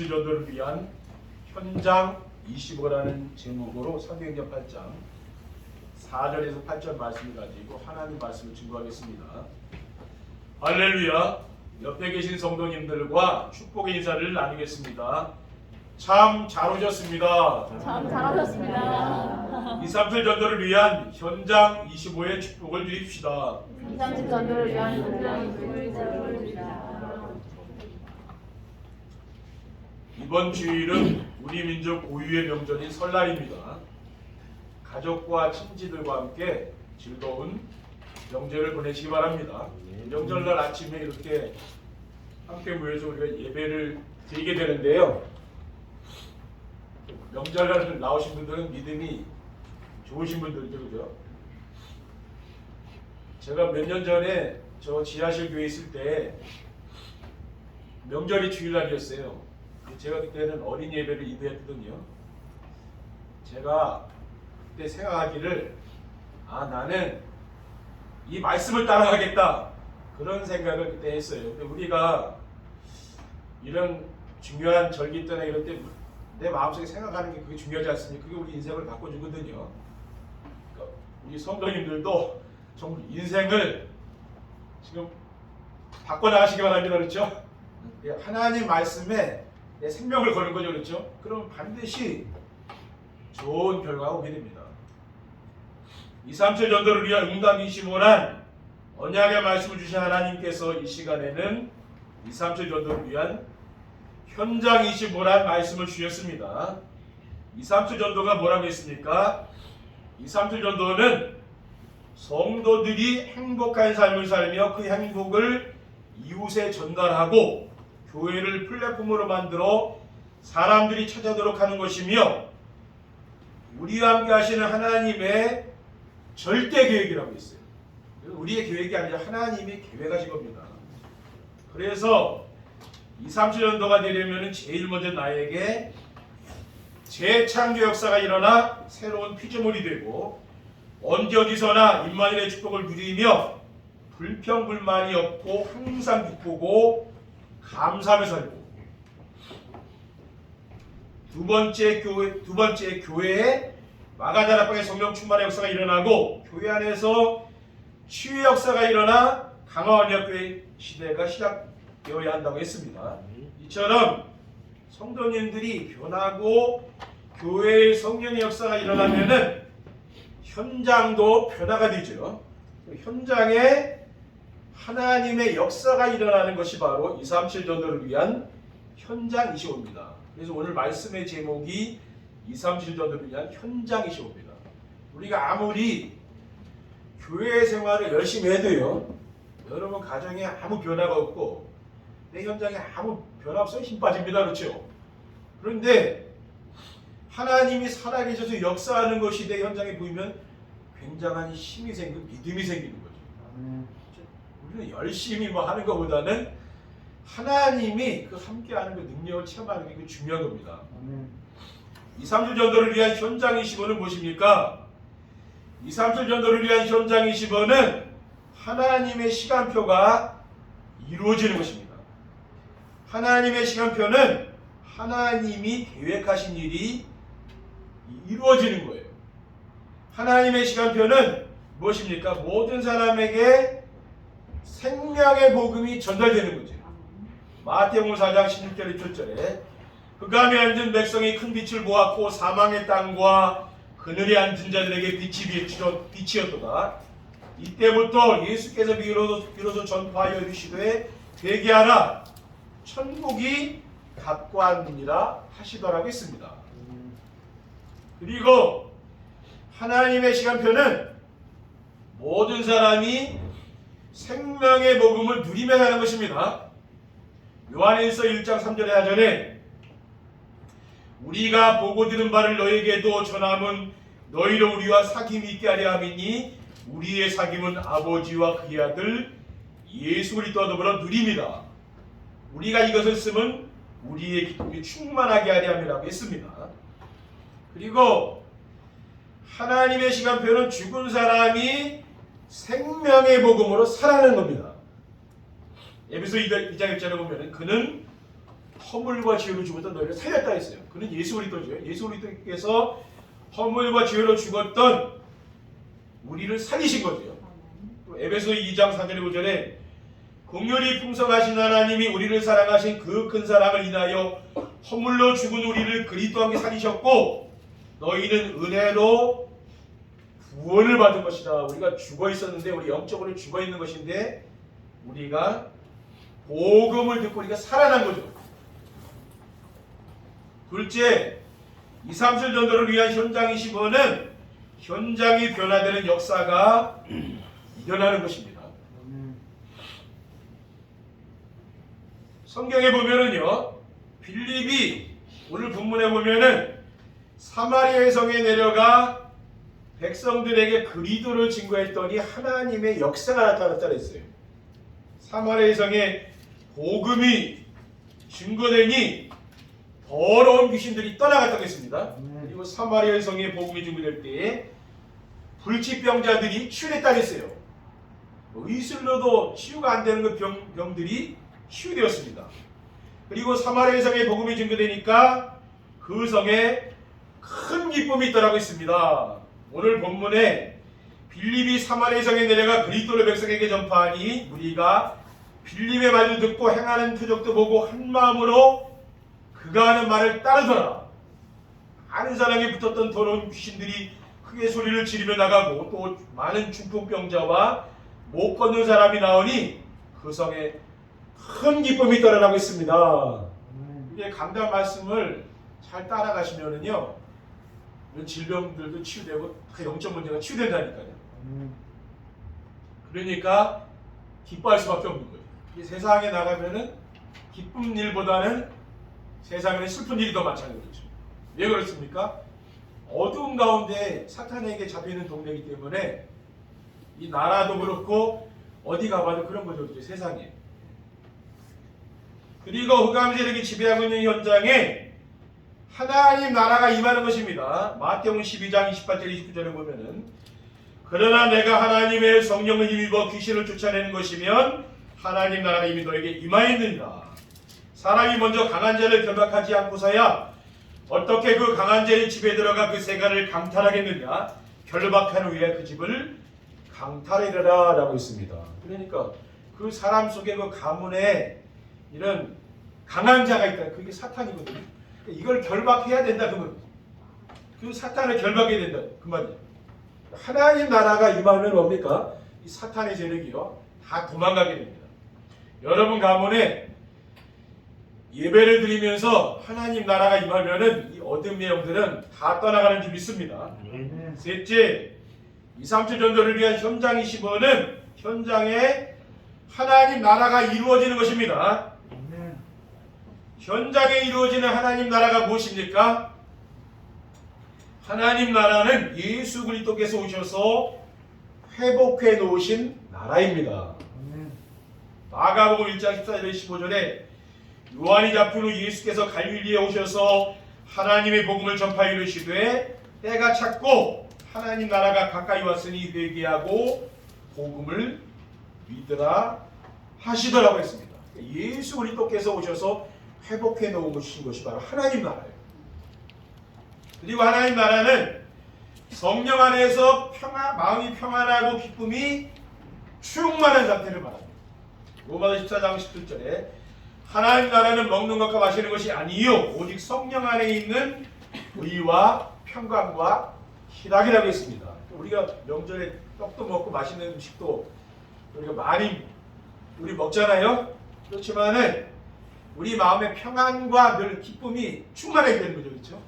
전도를 위한 현장 25라는 제목으로 사도행전 8장 4절에서 8절 말씀을 가지고 하나님 말씀을 증거하겠습니다. 할렐루야. 옆에 계신 성도님들과 축복의 인사를 나누겠습니다. 참 잘 오셨습니다. 참 잘하셨습니다. 2, 3절 전도를 위한 현장 25의 축복을 드립시다. 2, 3절 전도를 위한 현장 25의 축복을 드립시다. 이번 주일은 우리 민족 고유의 명절인 설날입니다. 가족과 친지들과 함께 즐거운 명절을 보내시기 바랍니다. 명절날 아침에 이렇게 함께 모여서 우리가 예배를 드리게 되는데요. 명절날 나오신 분들은 믿음이 좋으신 분들이죠, 그죠? 제가 몇 년 전에 저 지하실 교회에 있을 때 명절이 주일날이었어요. 제가 그때는 어린 예배를 이도했거든요. 제가 그때 생각하기를 나는 이 말씀을 따라가겠다 그런 생각을 그때 했어요. 근데 우리가 이런 중요한 절기 때나 이럴 때 내 마음속에 생각하는 게 그게 중요하지 않습니까? 그게 우리 인생을 바꿔주거든요. 그러니까 우리 성도님들도 정말 인생을 지금 바꿔나가시기 바랍니다. 그렇죠? 하나님 말씀에 내 생명을 거는 거죠. 그렇죠? 그럼 반드시 좋은 결과가 오게 됩니다. 2, 3절 전도를 위한 응답 25란 언약의 말씀을 주신 하나님께서 이 시간에는 2, 3절 전도를 위한 현장 25란 말씀을 주셨습니다. 2, 3절 전도가 뭐라고 했습니까? 2, 3절 전도는 성도들이 행복한 삶을 살며 그 행복을 이웃에 전달하고 교회를 플랫폼으로 만들어 사람들이 찾아오도록 하는 것이며 우리와 함께 하시는 하나님의 절대 계획이라고 했어요. 우리의 계획이 아니라 하나님이 계획하신 겁니다. 그래서 2, 3주년도가 되려면 제일 먼저 나에게 재창조 역사가 일어나 새로운 피조물이 되고 언제 어디서나 임마누엘의 축복을 누리며 불평불만이 없고 항상 기쁘고 감사하며 살고 두 번째 교회에 마가다락방의 성령 충만의 역사가 일어나고 교회 안에서 치유의 역사가 일어나 강화 언약교회 시대가 시작되어야 한다고 했습니다. 이처럼 성도님들이 변하고 교회의 성령의 역사가 일어나면은 현장도 변화가 되죠. 현장에 하나님의 역사가 일어나는 것이 바로 2, 3, 7 전도를 위한 현장 25입니다. 그래서 오늘 말씀의 제목이 2, 3, 7 전도를 위한 현장 25입니다. 우리가 아무리 교회 생활을 열심히 해도요, 여러분 가정에 아무 변화가 없고 내 현장에 아무 변화 없어요. 힘 빠집니다. 그렇죠? 그런데 하나님이 살아계셔서 역사하는 것이 내 현장에 보이면 굉장한 힘이 생기고 믿음이 생기는 거죠. 우리는 열심히 하는 것보다는 하나님이 그 함께하는 그 능력을 체험하는 게 중요한 겁니다. 2, 3주 전도를 위한 현장 25는 무엇입니까? 2, 3주 전도를 위한 현장 25는 하나님의 시간표가 이루어지는 것입니다. 하나님의 시간표는 하나님이 계획하신 일이 이루어지는 거예요. 하나님의 시간표는 무엇입니까? 모든 사람에게 생명의 복음이 전달되는 거죠. 마태복음 4장 16절 17절에 흑암에 앉은 백성이 큰 빛을 보았고 사망의 땅과 그늘에 앉은 자들에게 빛이 빛이었도다. 이때부터 예수께서 비로소 전파하여 이르시되 되게 하라 천국이 가까웠느니라 하시더라고 했습니다. 그리고 하나님의 시간표는 모든 사람이 생명의 복음을 누리며 사는 것입니다. 요한일서 1장 3절의 하전에 우리가 보고 들은 바를 너에게도 전함은 너희로 우리와 사귐이 있게 하려 함이니 우리의 사귐은 아버지와 그의 아들 예수 그리스도와 더불어 누립니다. 우리가 이것을 쓰면 우리의 기쁨이 충만하게 하려 함이라고 했습니다. 그리고 하나님의 시간표는 죽은 사람이 생명의 복음으로 살아나는 겁니다. 에베소 2장 1절에 보면 그는 허물과 죄로 죽었던 너희를 살렸다 했어요. 그는 예수 그리스도죠. 예수 그리스도께서 허물과 죄로 죽었던 우리를 살리신 거죠. 또 에베소 2장 4절에 5절에 긍휼이 풍성하신 하나님이 우리를 사랑하신 그 큰 사랑을 인하여 허물로 죽은 우리를 그리스도와 함께 살리셨고 너희는 은혜로 구원을 받은 것이다. 우리가 죽어 있었는데 우리 영적으로 죽어 있는 것인데 우리가 복음을 듣고 우리가 살아난 거죠. 둘째, 2, 3절 전도를 위한 현장 25는 현장이 변화되는 역사가 일어나는 것입니다. 성경에 보면은요, 빌립이 오늘 본문에 보면은 사마리아 성에 내려가 백성들에게 그리스도를 증거했더니 하나님의 역사가 나타났다 했어요. 사마리아 성에 복음이 증거되니 더러운 귀신들이 떠나갔다고 했습니다. 그리고 사마리아 성에 복음이 증거될 때에 불치병자들이 치유됐다고 했어요. 의술로도 치유가 안 되는 그 병들이 치유되었습니다. 그리고 사마리아 성에 복음이 증거되니까 그 성에 큰 기쁨이 있더라고 있습니다. 오늘 본문에 빌립이 사마리아 성에 내려가 그리스도를 백성에게 전파하니 우리가 빌립의 말도 듣고 행하는 표적도 보고 한 마음으로 그가 하는 말을 따르더라. 많은 사람에 붙었던 더러운 귀신들이 크게 소리를 지르며 나가고 또 많은 중풍병자와 못 걷는 사람이 나오니 그 성에 큰 기쁨이 떠나고 있습니다. 이게 강단 말씀을 잘 따라가시면은요, 이런 질병들도 치유되고 다 영적 문제가 치유된다니까요. 그러니까 기뻐할 수밖에 없는 거예요. 이 세상에 나가면은 기쁜 일보다는 세상에는 슬픈 일이 더 많잖아요. 그렇죠? 왜 그렇습니까? 어두운 가운데 사탄에게 잡히는 동네이기 때문에 이 나라도 그렇고 어디 가봐도 그런 거죠. 그렇죠? 세상에. 그리고 흑암 세력이 지배하고 있는 현장에 하나님 나라가 임하는 것입니다. 마태복음 12장 28절 29절에 보면은 그러나 내가 하나님의 성령을 힘입어 귀신을 쫓아내는 것이면 하나님 나라가 이미 너에게 임하였느니라. 사람이 먼저 강한 자를 결박하지 않고서야 어떻게 그 강한 자의 집에 들어가 그 세간을 강탈하겠느냐. 결박한 후에 그 집을 강탈하리라 라고 있습니다. 그러니까 그 사람 속에 그 가문에 이런 강한 자가 있다. 그게 사탄이거든요. 이걸 결박해야 된다. 그러면 그 사탄을 결박해야 된다. 그 말이에요. 하나님 나라가 임하면 뭡니까? 이 사탄의 세력이요 다 도망가게 됩니다. 여러분 가문에 예배를 드리면서 하나님 나라가 임하면은 이 어둠의 영들은 다 떠나가는 줄 믿습니다. 셋째, 2, 3주 전도를 위한 현장 25는 현장에 하나님 나라가 이루어지는 것입니다. 현장에 이루어지는 하나님 나라가 무엇입니까? 하나님 나라는 예수 그리스도께서 오셔서 회복해 놓으신 나라입니다. 마가복음 1장 14절 15절에 요한이 잡힌 후 예수께서 갈릴리에 오셔서 하나님의 복음을 전파하여 이르시되 때가 찼고 하나님 나라가 가까이 왔으니 회개하고 복음을 믿으라 하시더라고 했습니다. 예수 그리스도께서 오셔서 회복해 놓으신 것이 바로 하나님 나라예요. 그리고 하나님 나라는 성령 안에서 마음이 평안하고 기쁨이 충만한 상태를 말합니다. 로마서 14장 17절에 하나님 나라는 먹는 것과 마시는 것이 아니요 오직 성령 안에 있는 의와 평강과 희락이라고 했습니다. 우리가 명절에 떡도 먹고 맛있는 음식도 우리가 많이 우리 먹잖아요. 그렇지만은 우리 마음의 평안과 늘 기쁨이 충만하게 되는 거죠. 그렇죠?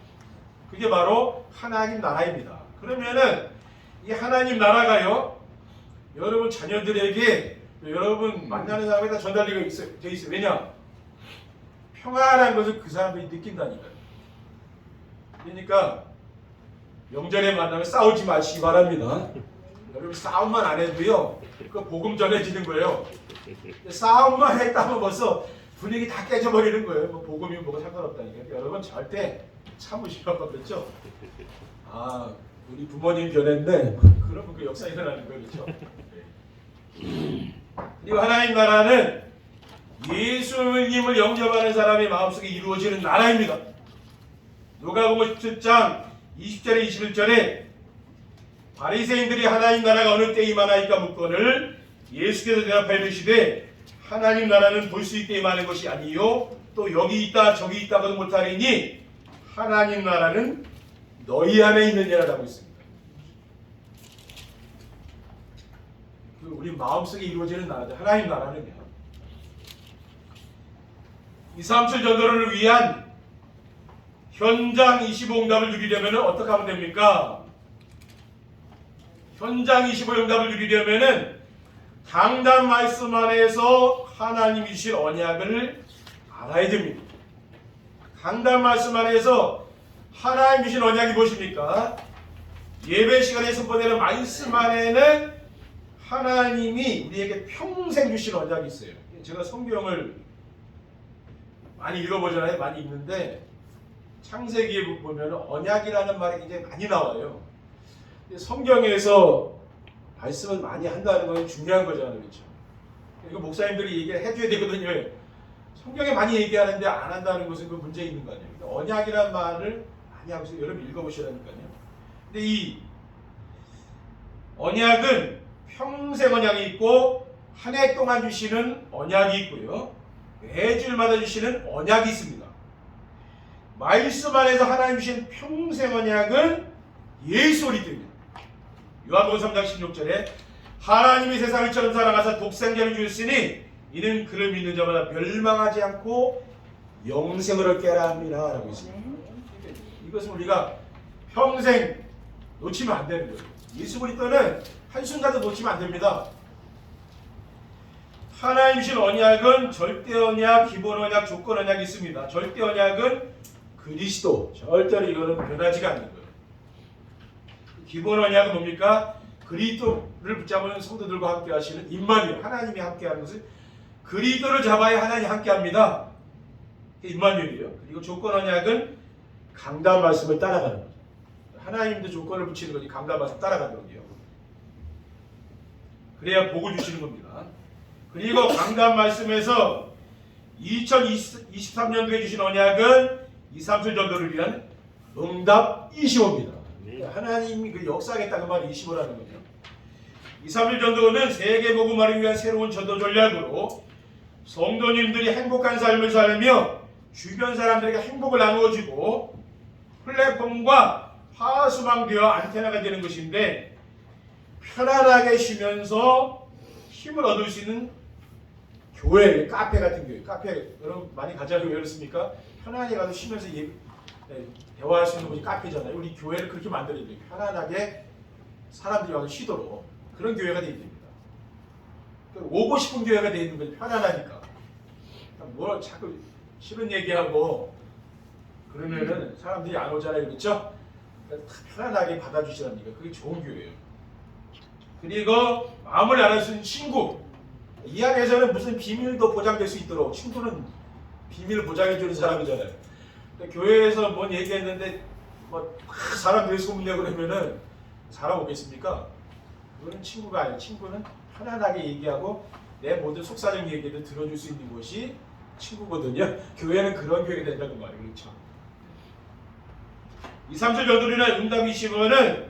그게 바로 하나님 나라입니다. 그러면은 이 하나님 나라가요 여러분 자녀들에게 여러분 만나는 사람에다 전달되어 있어요. 왜냐? 평안한 것을 그 사람들이 느낀다니까요. 그러니까 명절에 만나면 싸우지 마시기 바랍니다. 여러분 싸움만 안 해도요 그 복음 전해지는 거예요. 싸움만 했다면 벌써 분위기 다 깨져버리는 거예요. 뭐 복음이 뭐가 상관없다니까. 여러분 절대 참으시라고 그랬죠. 아 우리 부모님 변했는데 그러면 그 역사 일어나는 거예요. 그렇죠? 그리고 하나님 나라는 예수님을 영접하는 사람의 마음속에 이루어지는 나라입니다. 누가복음 17장 20절에 21절에 바리새인들이 하나님 나라가 어느 때에 임하나이까 묻거늘 예수께서 대답하여 이르시되 하나님 나라는 볼 수 있게 임하는 것이 아니요 또 여기 있다 저기 있다고도 못하리니 하나님 나라는 너희 안에 있느니라라고 했습니다. 우리 마음속에 이루어지는 나라죠. 하나님 나라는요. 237 전도를 위한 현장 25응답을 누리려면 어떻게 하면 됩니까? 현장 25응답을 누리려면 강단 말씀 안에서 하나님이 주신 언약을 알아야 됩니다. 강단 말씀 안에서 하나님 주신 언약이 무엇입니까? 예배 시간에 선포되는 말씀 안에는 하나님이 우리에게 평생 주신 언약이 있어요. 제가 성경을 많이 읽어보잖아요. 많이 읽는데 창세기에 보면 언약이라는 말이 굉장히 많이 나와요. 성경에서 말씀을 많이 한다는 건 중요한 거잖아요. 그렇죠? 이거 목사님들이 얘기를 해줘야 되거든요. 성경에 많이 얘기하는데 안 한다는 것은 그 문제 있는 거 아니에요. 그러니까 언약이라는 말을 많이 하고 있어요. 여러분 읽어보시라니까요. 근데 이 언약은 평생 언약이 있고 한 해 동안 주시는 언약이 있고요. 매주일마다 주시는 언약이 있습니다. 말씀 안에서 하나님 주신 평생 언약은 예수 그리스도입니다. 요한복음 3장 16절에 하나님이 세상을 처럼 사랑하사 독생자를 주셨으니 이는 그를 믿는 자마다 멸망하지 않고 영생을 얻게 하라 함이라 라고 있습니다. 이것은 우리가 평생 놓치면 안 되는 거예요. 예수 그리스도는 한순간도 놓치면 안 됩니다. 하나님 주신 언약은 절대 언약, 기본 언약, 조건 언약이 있습니다. 절대 언약은 그리스도, 절대로 이거는 변하지가 않는 거예요. 기본 언약은 뭡니까? 그리스도를 붙잡은 성도들과 함께 하시는 임마누엘, 하나님이 함께 하는 것은 그리스도를 잡아야 하나님이 함께 합니다. 임마누엘이에요. 그리고 조건 언약은 강단 말씀을 따라가는 거죠. 하나님도 조건을 붙이는 거지 강단 말씀 따라가도록요. 그래야 복을 주시는 겁니다. 그리고 강단 말씀에서 2023년도에 주신 언약은 237 전도를 위한 응답 25입니다. 하나님이 그 역사하겠다는 말이 25라는 거죠. 237 전도는 세계 복음화를 위한 새로운 전도 전략으로 성도님들이 행복한 삶을 살며 주변 사람들에게 행복을 나누어주고 플랫폼과 파수망되어 안테나가 되는 것인데 편안하게 쉬면서 힘을 얻을 수 있는 교회, 카페 같은 교회, 카페 여러분 많이 가잖아요. 그렇습니까? 편안하게 가서 쉬면서 대화할 수 있는 곳이 카페잖아요. 우리 교회를 그렇게 만들어야 돼요. 편안하게 사람들이 와서 쉬도록 그런 교회가 되어야 됩니다. 오고 싶은 교회가 되어 있는 거죠. 편안하니까. 뭐 자꾸 싫은 얘기하고 그러면은 사람들이 안 오잖아요. 그렇죠? 편안하게 받아주시랍니까? 그게 좋은 교회예요. 그리고 마음을 나눌 수 있는 친구. 이 안에서는 무슨 비밀도 보장될 수 있도록 친구는 비밀을 보장해주는 사람이잖아요. 교회에서 뭔 얘기했는데 뭐 사람들이 소문내고 그러면은 사람 오겠습니까? 그거는 친구가 아니에요. 친구는 편안하게 얘기하고 내 모든 속사정 얘기를 들어줄 수 있는 곳이 친구거든요. 교회는 그런 교회가 된다는 말이에요. 그렇죠? 237 전도리나 응답 25는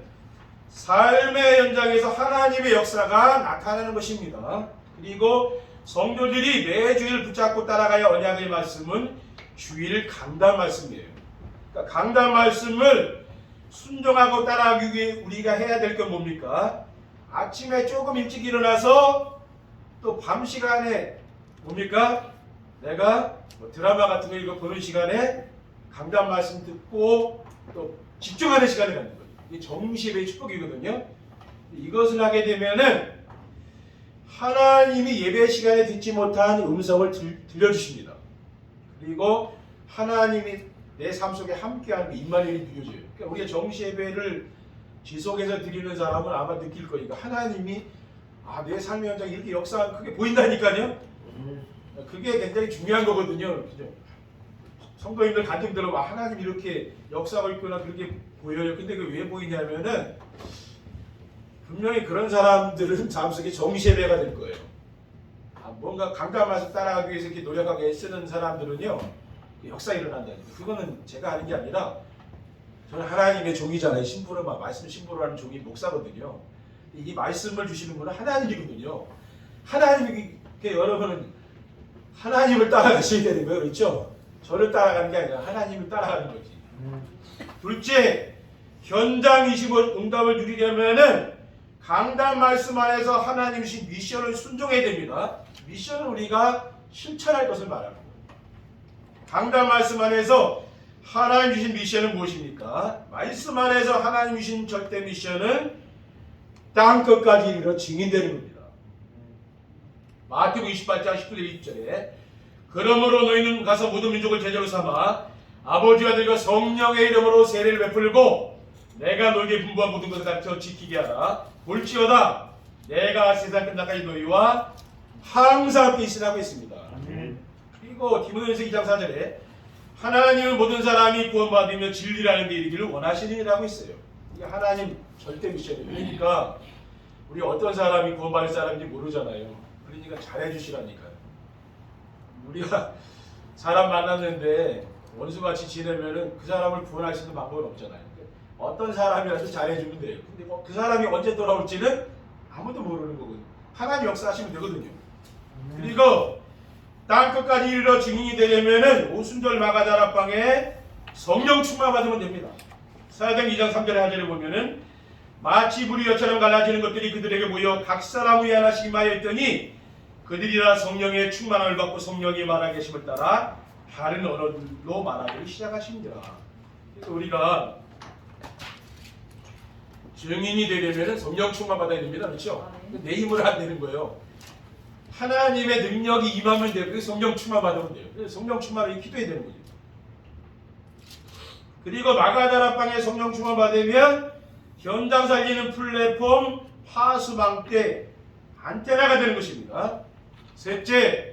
삶의 현장에서 하나님의 역사가 나타나는 것입니다. 그리고 성도들이 매주일 붙잡고 따라가야 언약의 말씀은 주일 강단 말씀이에요. 그러니까 강단 말씀을 순종하고 따라가기 위해 우리가 해야 될 건 뭡니까? 아침에 조금 일찍 일어나서 또 밤 시간에 뭡니까? 내가 뭐 드라마 같은 거 이거 보는 시간에 강단 말씀 듣고 또 집중하는 시간을 갖는 거예요. 이게 정시예배의 축복이거든요. 이것을 하게 되면은 하나님이 예배 시간에 듣지 못한 음성을 들려주십니다. 그리고 하나님이 내 삶 속에 함께하는 그 임마누엘이 느껴져요. 그러니까 우리가 정시예배를 지속해서 드리는 사람은 아마 느낄 거니까 하나님이 내 삶의 현장에 이렇게 역사가 크게 보인다니까요. 그게 굉장히 중요한 거거든요. 그죠? 성도님들 간증들은 하나님 이렇게 역사가 있구나 그렇게 보여요. 근데 그 왜 보이냐면은 분명히 그런 사람들은 마음속에 정시예배가 될 거예요. 뭔가 강단 말씀 따라가기 위해서 이렇게 노력하게 쓰는 사람들은요 역사 일어난다니까. 그거는 제가 하는 게 아니라 저는 하나님의 종이잖아요. 신부로 말씀 신부로 하는 종이 목사거든요. 이 말씀을 주시는 분은 하나님이거든요. 하나님이 여러분은 하나님을 따라가셔야 되는 거예요. 그렇죠? 저를 따라가는 게 아니라 하나님을 따라가는 거지. 둘째, 현장 25 응답을 누리려면은 강단 말씀 안에서 하나님 주신 미션을 순종해야 됩니다. 미션은 우리가 실천할 것을 말하는 거예요. 강단 말씀 안에서 하나님 주신 미션은 무엇입니까? 말씀 안에서 하나님 주신 절대 미션은 땅 끝까지 이르러 증인되는 겁니다. 마태복음 28장 19절 20절에 그러므로 너희는 가서 모든 민족을 제자로 삼아 아버지와 아들과 성령의 이름으로 세례를 베풀고 내가 너희에게 분부한 모든 것을 가르쳐 지키게 하라. 볼지어다 내가 세상 끝날까지 너희와 항상 함께 있으라고 했습니다. 그리고 디모데후서 2장 4절에 하나님은 모든 사람이 구원받으며 진리라는 데 이르기를 원하시느니라고 했어요. 이게 하나님 절대 미션이에요. 그러니까 우리 어떤 사람이 구원받을 사람인지 모르잖아요. 그러니까 잘해주시라니까요. 우리가 사람 만났는데 원수같이 지내면은 그 사람을 구원할 수 있는 방법은 없잖아요. 어떤 사람이라도 잘해주면 돼요. 근데 그 사람이 언제 돌아올지는 아무도 모르는 거거든요. 하나님 역사하시면 되거든요. 그리고 땅 끝까지 이르러 증인이 되려면은 오순절 마가다락방에 성령 충만 받으면 됩니다. 사도행 2장 3절의 하절에 보면은 마치 불이 여처럼 갈라지는 것들이 그들에게 모여 각 사람 위에 하나씩 임하여 있더니 그들이라 성령의 충만함을 받고 성령이 말하게 하심을 따라 다른 언어로 말하기 시작하십니다. 그래서 우리가 증인이 되려면 성령 충만 받아야 됩니다. 그렇죠? 내 힘으로 안 되는 거예요. 하나님의 능력이 임하면 돼요. 그래서 성령 충만 받으면 돼요. 그래서 성령 충만을 기도해야 되는 거죠. 그리고 마가다락방에 성령 충만 받으면 현장 살리는 플랫폼 파수망대 안테나가 되는 것입니다. 셋째,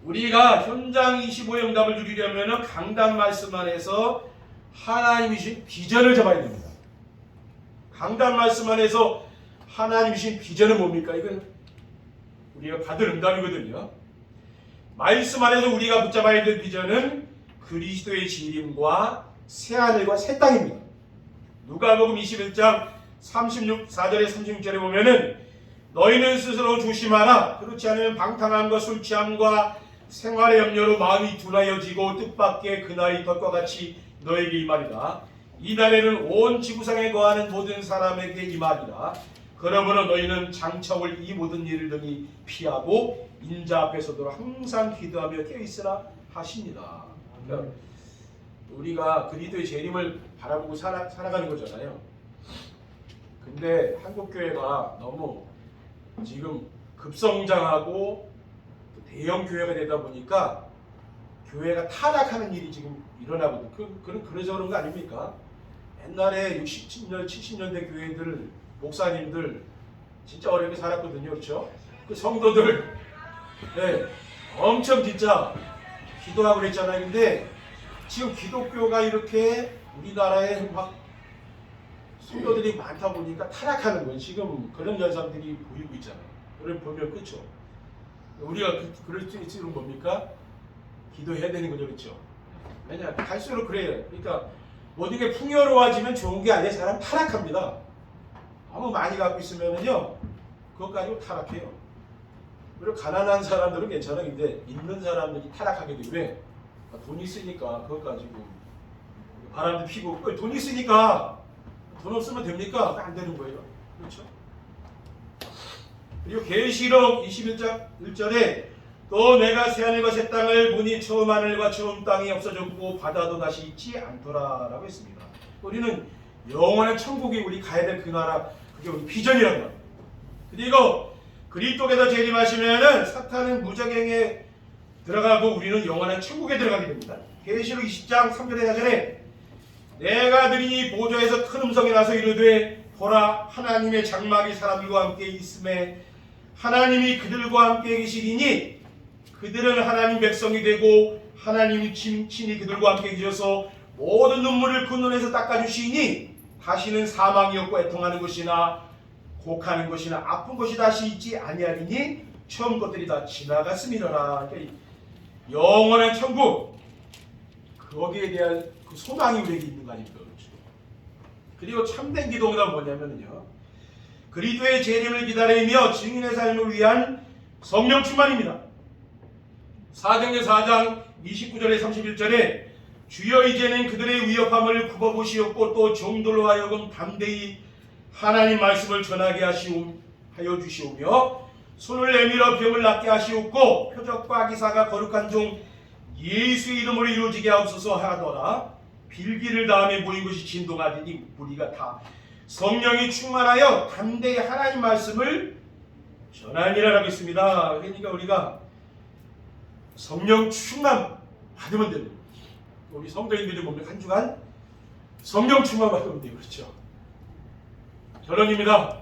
우리가 현장 25의 응답을 누리려면 강단 말씀 안에서 하나님이 주신 비전을 잡아야 됩니다. 강단 말씀 안에서 하나님이 주신 비전은 뭡니까? 이건 우리가 받을 응답이거든요. 말씀 안에서 우리가 붙잡아야 될 비전은 그리스도의 재림과 새하늘과 새 땅입니다. 누가복음 21장 4절에 36절에 보면은 너희는 스스로 조심하라. 그렇지 않으면 방탕함과 술 취함과 생활의 염려로 마음이 둔하여지고 뜻밖의 그날이 덫과 같이 너에게 임하리라. 이 날에는 온 지구상에 거하는 모든 사람에게 임하리라. 그러므로 너희는 장차 올 이 모든 일을 능히 피하고 인자 앞에서도 항상 기도하며 깨어있으라 하십니다. 그러니까 우리가 그리스도의 재림을 바라보고 살아가는 거잖아요. 근데 한국교회가 너무 지금 급성장하고 대형 교회가 되다 보니까 교회가 타락하는 일이 지금 일어나거든요. 그래서 그런 거 아닙니까? 옛날에 60년, 70년대 교회들, 목사님들 진짜 어렵게 살았거든요. 그렇죠? 그 성도들 엄청 진짜 기도하고 그랬잖아요. 근데 지금 기독교가 이렇게 우리나라에 막 성도들이 많다 보니까 타락하는 거예요. 지금 그런 현상들이 보이고 있잖아요. 그걸 보면 그렇죠. 우리가 그럴 수 있는 뭡니까? 기도해야 되는 거죠. 그렇죠? 왜냐? 갈수록 그래요. 그러니까 모든 게 풍요로워지면 좋은 게 아니라 사람 타락합니다. 너무 많이 갖고 있으면은요 그것 가지고 타락해요. 그리고 가난한 사람들은 괜찮은데 있는 사람들이 타락하게 되고 왜? 돈 있으니까 그것 가지고 바람도 피고 돈 있으니까 돈 없으면 됩니까? 안 되는 거예요. 그렇죠? 그리고 계시록 21장 1절에 또 내가 새하늘과 새 땅을 보니 처음 하늘과 처음 땅이 없어졌고 바다도 다시 있지 않더라 라고 했습니다. 우리는 영원한 천국이 우리 가야 될 그 나라, 그게 우리 비전이란 말이에요. 그리고 그리스도께서 재림하시면은 사탄은 무저갱에 들어가고 우리는 영원한 천국에 들어가게 됩니다. 계시록 20장 3절에 4절에 내가 들으니 보좌에서 큰 음성이 나서 이르되 보라 하나님의 장막이 사람들과 함께 있음에 하나님이 그들과 함께 계시리니 그들은 하나님 백성이 되고 하나님이 친히 그들과 함께 계셔서 모든 눈물을 그 눈에서 닦아주시니 다시는 사망이 없고 애통하는 것이나 혹하는 것이나 아픈 것이 다시 있지 아니하리니 처음 것들이 다 지나갔음이로라. 그러니까 영원한 천국, 거기에 대한 그 소망이 우리에게 있는 거 아닙니까? 그렇죠? 그리고 참된 기도가 뭐냐면요, 그리스도의 재림을 기다리며 증인의 삶을 위한 성령 충만입니다. 사도행전 4장 29절에 31절에 주여 이제는 그들의 위협함을 굽어보시옵고 또 종들로 하여금 담대히 하나님 말씀을 전하게 하여 주시오며 손을 내밀어 병을 낫게 하시옵고 표적과 기사가 거룩한 종 예수의 이름으로 이루어지게 하옵소서 하더라. 빌기를 다음에 모인 것이 진동하더니 우리가 다 성령이 충만하여 담대히 하나님 말씀을 전하니라라고 있습니다. 그러니까 우리가 성령 충만 받으면 됩니다. 우리 성도인들이 보면 한 주간 성령 충만 받으면 돼요. 그렇죠? 결론입니다.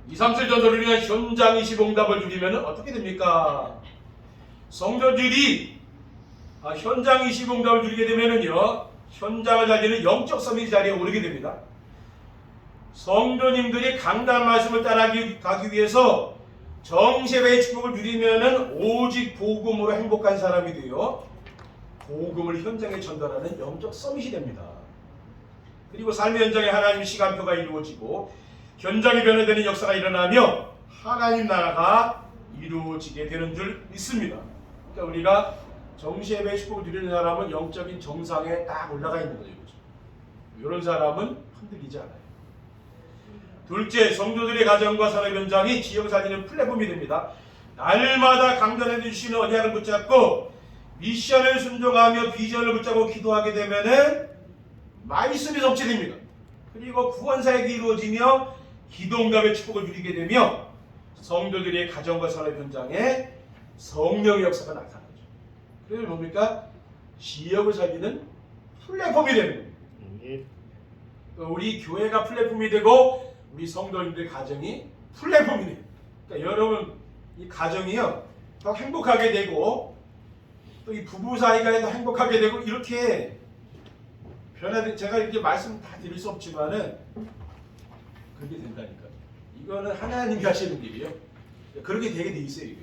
2, 3절 전도를 위한 현장 이시봉답을 누리면 어떻게 됩니까? 성도들이 현장 이시봉답을 누리게 되면은요, 현장을 살리는 영적 서밋 자리에 오르게 됩니다. 성도님들이 강단 말씀을 따라가기 위해서 정세배의 축복을 누리면은 오직 복음으로 행복한 사람이 되어 복음을 현장에 전달하는 영적 서밋이 됩니다. 그리고 삶의 현장에 하나님의 시간표가 이루어지고 현장이 변화되는 역사가 일어나며 하나님 나라가 이루어지게 되는 줄 믿습니다. 그러니까 우리가 정시예배의 축복을 누리는 사람은 영적인 정상에 딱 올라가 있는 거죠. 이런 사람은 흔들리지 않아요. 둘째, 성도들의 가정과 산업 현장이 지역 살리는 플랫폼이 됩니다. 날마다 강단해 주시는 언약을 붙잡고 미션을 순종하며 비전을 붙잡고 기도하게 되면은 말씀이 성취됩니다. 그리고 구원사역이 이루어지며 기도응답의 축복을 누리게 되며 성도들의 가정과 산업 현장에 성령의 역사가 나타나죠. 그래서 뭡니까? 지역을 살리는 플랫폼이 되는 겁니다. 우리 교회가 플랫폼이 되고 우리 성도님들 가정이 플랫폼이 돼요. 그러니까 여러분 이 가정이요 더 행복하게 되고 또 이 부부 사이가 더 행복하게 되고 이렇게 변화된, 제가 이렇게 말씀 다 드릴 수 없지만은 그렇게 된다니까. 이거는 하나님이 하시는 일이에요. 그렇게 되게 돼 있어요. 이게.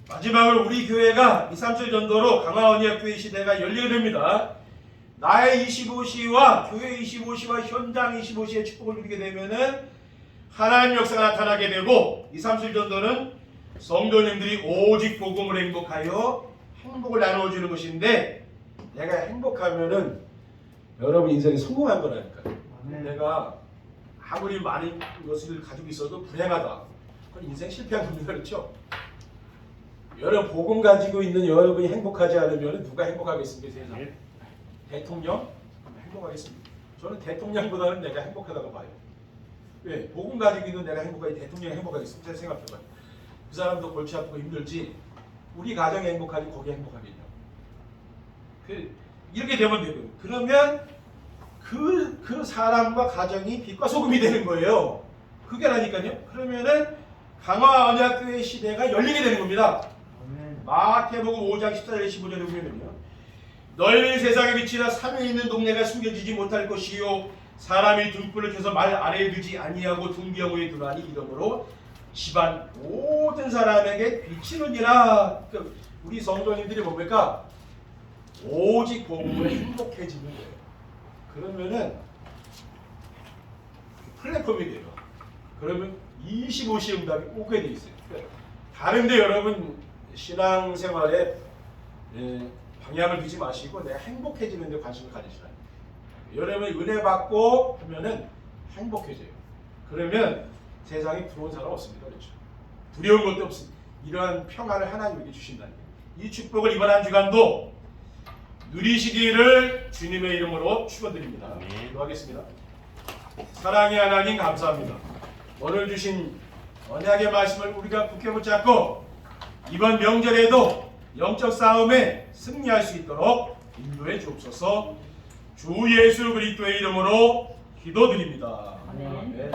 마지막으로 우리 교회가 2, 3절 전도로 강화언약교회 시대가 열리게 됩니다. 나의 25시와 교회 25시와 현장 25시의 축복을 누리게 되면은 하나님 역사가 나타나게 되고 2, 3절 전도는 성도님들이 오직 복음을 행복하여 행복을 나누어주는 것인데 내가 행복하면은 여러분 인생이 성공한 거라니까요. 내가 아무리 많은 것을 가지고 있어도 불행하다. 그건 인생 실패한 겁니다. 그렇죠? 여러분 복음 가지고 있는 여러분이 행복하지 않으면 누가 행복하겠습니까? 세상에? 대통령? 행복하겠습니다. 저는 대통령보다는 내가 행복하다고 봐요. 왜? 복음 가지고 있는 내가 행복하지 대통령이 행복하겠습니다. 잘 생각해봐요. 그 사람도 골치 아프고 힘들지 우리 가정이 행복하지 거기 행복하겠냐. 이렇게 되면 되거든요. 그러면 그 사람과 가정이 빛과 소금이 되는 거예요. 그게 아니까요. 그러면은 강화 언약교회 시대가 열리게 되는 겁니다. 마태복음 5장 14절 15절에 보면요. 너희는 세상에 비치나 산에 있는 동네가 숨겨지지 못할 것이요 사람이 등불을 켜서 말 아래에 두지 아니하고 등병 위에 두나니 이러므로 집안 모든 사람에게 비치느니라. 우리 성도님들이 뭡니까? 오직 복음으로 행복해지는 거예요. 그러면은 플랫폼이 돼요. 그러면 25시 응답이 오게 돼 있어요. 다른데 여러분 신앙생활에 방향을 두지 마시고 내가 행복해지는 데 관심을 가지시라. 여러분이 은혜 받고 하면은 행복해져요. 그러면 세상에 부러운 사람 없습니다. 그렇죠? 두려운 것도 없습니다. 이러한 평안을 하나님에게 주신다는 거예요. 이 축복을 이번 한 주간도 누리시기를 주님의 이름으로 축원드립니다. 기도하겠습니다. 사랑의 하나님 감사합니다. 오늘 주신 언약의 말씀을 우리가 굳게 붙잡고 이번 명절에도 영적 싸움에 승리할 수 있도록 인도해 주옵소서. 주 예수 그리스도의 이름으로 기도드립니다. 아멘.